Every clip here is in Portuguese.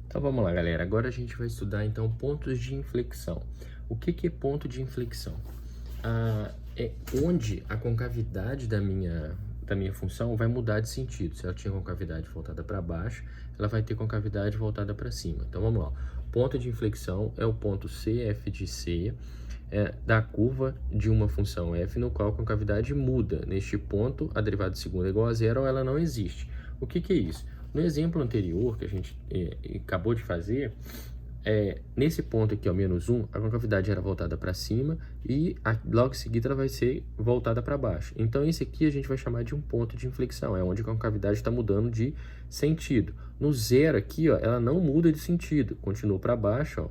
Então vamos lá, galera. Agora a gente vai estudar então pontos de inflexão. O que é ponto de inflexão? É onde a concavidade da minha função vai mudar de sentido. Se ela tinha concavidade voltada para baixo, ela vai ter concavidade voltada para cima. Então vamos lá. Ponto de inflexão é o ponto CF de C da curva de uma função f, no qual a concavidade muda. Neste ponto, a derivada de segunda é igual a zero ou ela não existe. O que é isso? No exemplo anterior que a gente acabou de fazer, nesse ponto aqui, ó, menos 1, a concavidade era voltada para cima e logo em seguida ela vai ser voltada para baixo. Então, esse aqui a gente vai chamar de um ponto de inflexão, é onde a concavidade está mudando de sentido. No zero aqui, ó, ela não muda de sentido, continua para baixo, ó,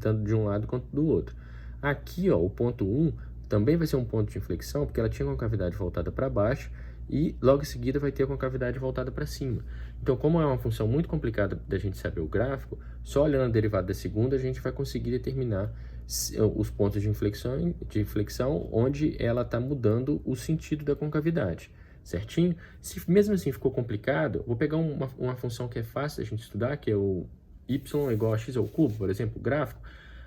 tanto de um lado quanto do outro. Aqui, ó, o ponto 1 também vai ser um ponto de inflexão, porque ela tinha concavidade voltada para baixo e logo em seguida vai ter a concavidade voltada para cima. Então, como é uma função muito complicada da gente saber o gráfico, só olhando a derivada da segunda a gente vai conseguir determinar os pontos de inflexão onde ela está mudando o sentido da concavidade, certinho? Se mesmo assim ficou complicado, vou pegar uma função que é fácil da gente estudar, que é o y igual a x ao cubo, por exemplo, o gráfico.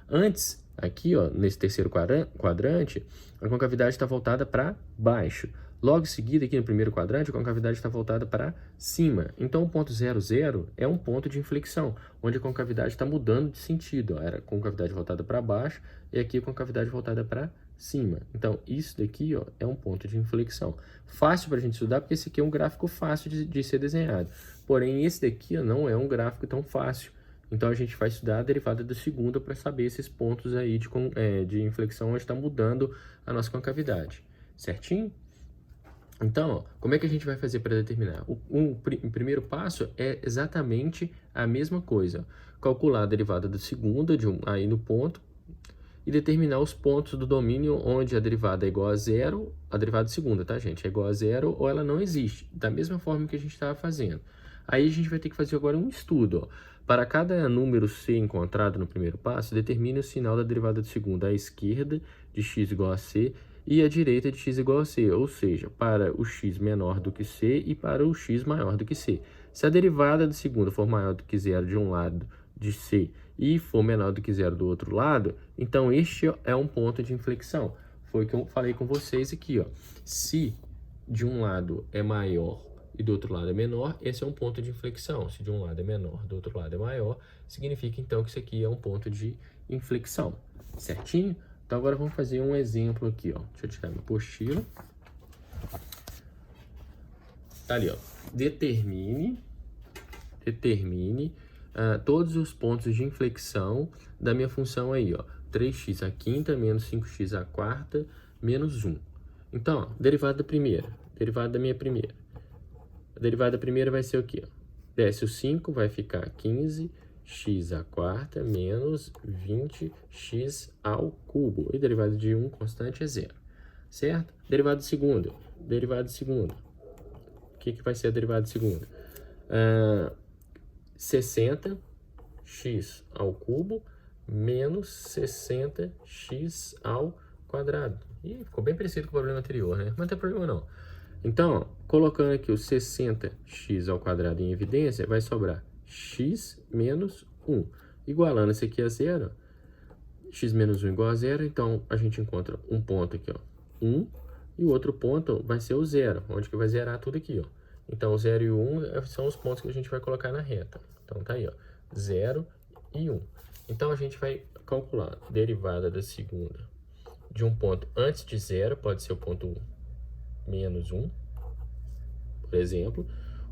Antes, aqui, ó, nesse terceiro quadrante, a concavidade está voltada para baixo. Logo em seguida, aqui no primeiro quadrante, a concavidade está voltada para cima. Então, o ponto 0, 0 é um ponto de inflexão, onde a concavidade está mudando de sentido. Ó. Era a concavidade voltada para baixo e aqui a concavidade voltada para cima. Então, isso daqui, ó, é um ponto de inflexão. Fácil para a gente estudar, porque esse aqui é um gráfico fácil de ser desenhado. Porém, esse daqui, ó, não é um gráfico tão fácil. Então, a gente vai estudar a derivada da segunda para saber esses pontos aí de inflexão onde está mudando a nossa concavidade. Certinho? Então, ó, como é que a gente vai fazer para determinar? O primeiro passo é exatamente a mesma coisa. Calcular a derivada da segunda aí no ponto e determinar os pontos do domínio onde a derivada é igual a zero, a derivada de segunda, tá, gente? É igual a zero ou ela não existe, da mesma forma que a gente estava fazendo. Aí a gente vai ter que fazer agora um estudo, ó. Para cada número c encontrado no primeiro passo, determine o sinal da derivada de segunda à esquerda de x igual a c e à direita de x igual a c, ou seja, para o x menor do que c e para o x maior do que c. Se a derivada de segunda for maior do que zero de um lado de c e for menor do que zero do outro lado, então este é um ponto de inflexão. Foi o que eu falei com vocês aqui, ó. Se de um lado é maior e do outro lado é menor, esse é um ponto de inflexão. Se de um lado é menor, do outro lado é maior, significa então que isso aqui é um ponto de inflexão, certinho? Então agora vamos fazer um exemplo aqui, ó. Deixa eu tirar minha apostila. Tá ali, ó. Determine todos os pontos de inflexão da minha função aí, ó. 3x à quinta menos 5x à quarta menos 1. Então, ó, derivada da primeira, derivada da minha primeira. A derivada da primeira vai ser o quê? Desce o 5, vai ficar 15x à quarta menos 20x ao cubo. E derivada de 1 constante é zero. Certo? Derivada de segunda. Derivada de segunda. O que vai ser a derivada de segunda? 60x ao cubo menos 60x ao quadrado. Ih, ficou bem parecido com o problema anterior, né? Mas não tem problema não. Então, ó, colocando aqui o 60x ao quadrado em evidência, vai sobrar x menos 1. Igualando isso aqui a zero, x menos 1 igual a zero, então a gente encontra um ponto aqui, ó, 1, e o outro ponto vai ser o zero, onde que vai zerar tudo aqui, ó. Então, o 0 e o 1 são os pontos que a gente vai colocar na reta. Então, tá aí, ó, 0 e 1. Então, a gente vai calcular a derivada da segunda de um ponto antes de zero, pode ser o ponto menos 1, por exemplo.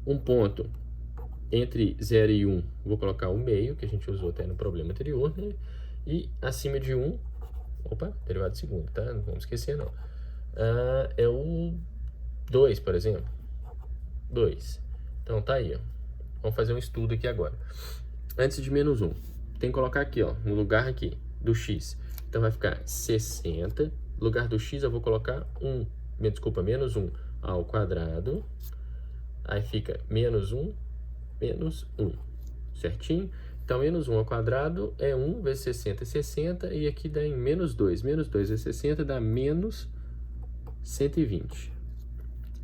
Um ponto entre 0 e 1, vou colocar o meio, que a gente usou até no problema anterior, né? E acima de 1, opa, derivada de segunda, tá? Não vamos esquecer, não. É o 2, por exemplo. 2. Então, tá aí, ó. Vamos fazer um estudo aqui agora. Antes de menos 1, tem que colocar aqui, ó, no lugar aqui do x. Então, vai ficar 60. No lugar do x, eu vou colocar menos 1 ao quadrado. Aí fica menos 1, certinho? Então, menos 1 ao quadrado é 1 vezes 60 é 60, e aqui dá em menos 2. Menos 2 vezes 60 dá menos 120,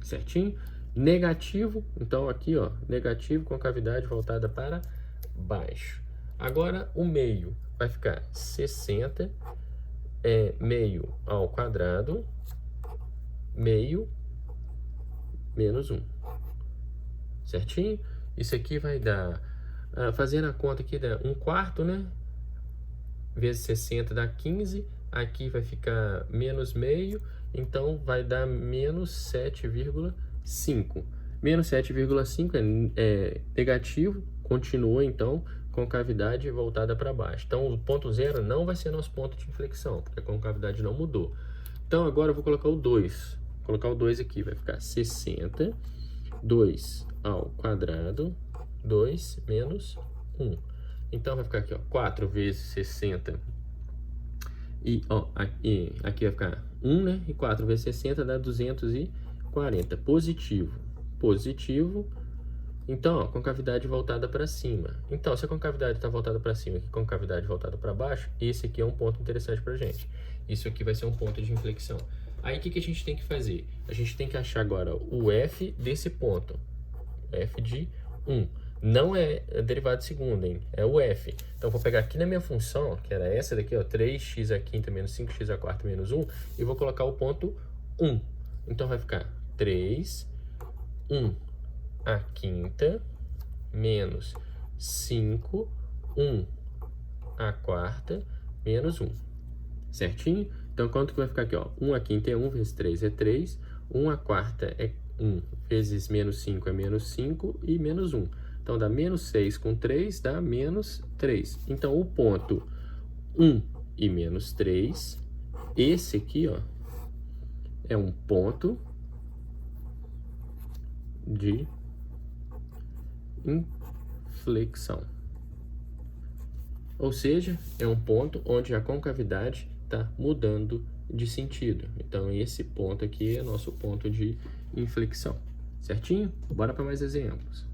certinho? Negativo, então aqui, ó, negativo com cavidade voltada para baixo. Agora o meio vai ficar 60 meio ao quadrado, meio menos 1. Certinho? Isso aqui vai dar, fazendo a conta aqui, dá 1/4, né? Vezes 60 dá 15. Aqui vai ficar menos meio, então vai dar menos 7,5. Menos 7,5 é negativo, continua então com a concavidade voltada para baixo. Então o ponto zero não vai ser nosso ponto de inflexão, porque a concavidade não mudou. Então agora eu vou colocar o 2. Vou colocar o 2 aqui, vai ficar 60, 2 ao quadrado, 2 menos 1. Então vai ficar aqui, ó, 4 vezes 60. E ó, aqui vai ficar 1, né? E 4 vezes 60 dá 240. Positivo. Positivo. Então, ó, concavidade voltada para cima. Então, se a concavidade está voltada para cima e a concavidade voltada para baixo, esse aqui é um ponto interessante para a gente. Isso aqui vai ser um ponto de inflexão. Aí, o que a gente tem que fazer? A gente tem que achar agora o f desse ponto. F de 1. Não é a derivada de segunda, hein? É o f. Então, vou pegar aqui na minha função, que era essa daqui, ó, 3x à quinta menos 5x à quarta menos 1, e vou colocar o ponto 1. Então, vai ficar 3, 1 à quinta menos 5, 1 à quarta menos 1. Certinho? Então, quanto que vai ficar aqui, ó? 1 à quinta é 1 vezes 3 é 3. 1 à quarta é 1 vezes menos 5 é menos 5 e menos 1. Então, dá menos 6 com 3 dá menos 3. Então, o ponto 1 e menos 3, esse aqui, ó, é um ponto de inflexão. Ou seja, é um ponto onde a concavidade está mudando de sentido. Então, esse ponto aqui é nosso ponto de inflexão. Certinho? Bora para mais exemplos.